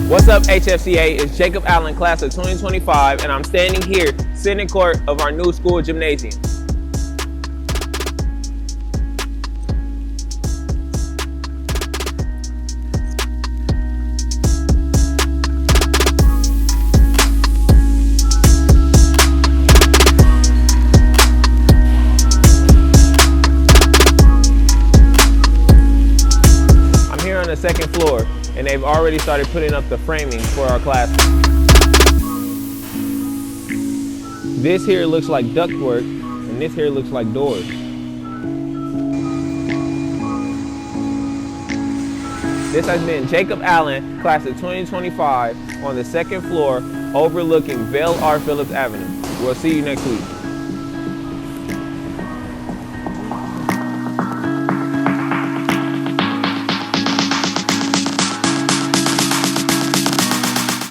What's up, HFCA? It's Jacob Allen, class of 2025, and I'm standing here, sitting in court of our new school gymnasium. I'm here on the second floor, and they've already started putting up the framing for our classroom. This here looks like ductwork, and this here looks like doors. This has been Jacob Allen, class of 2025, on the second floor overlooking Vail R. Phillips Avenue. We'll see you next week.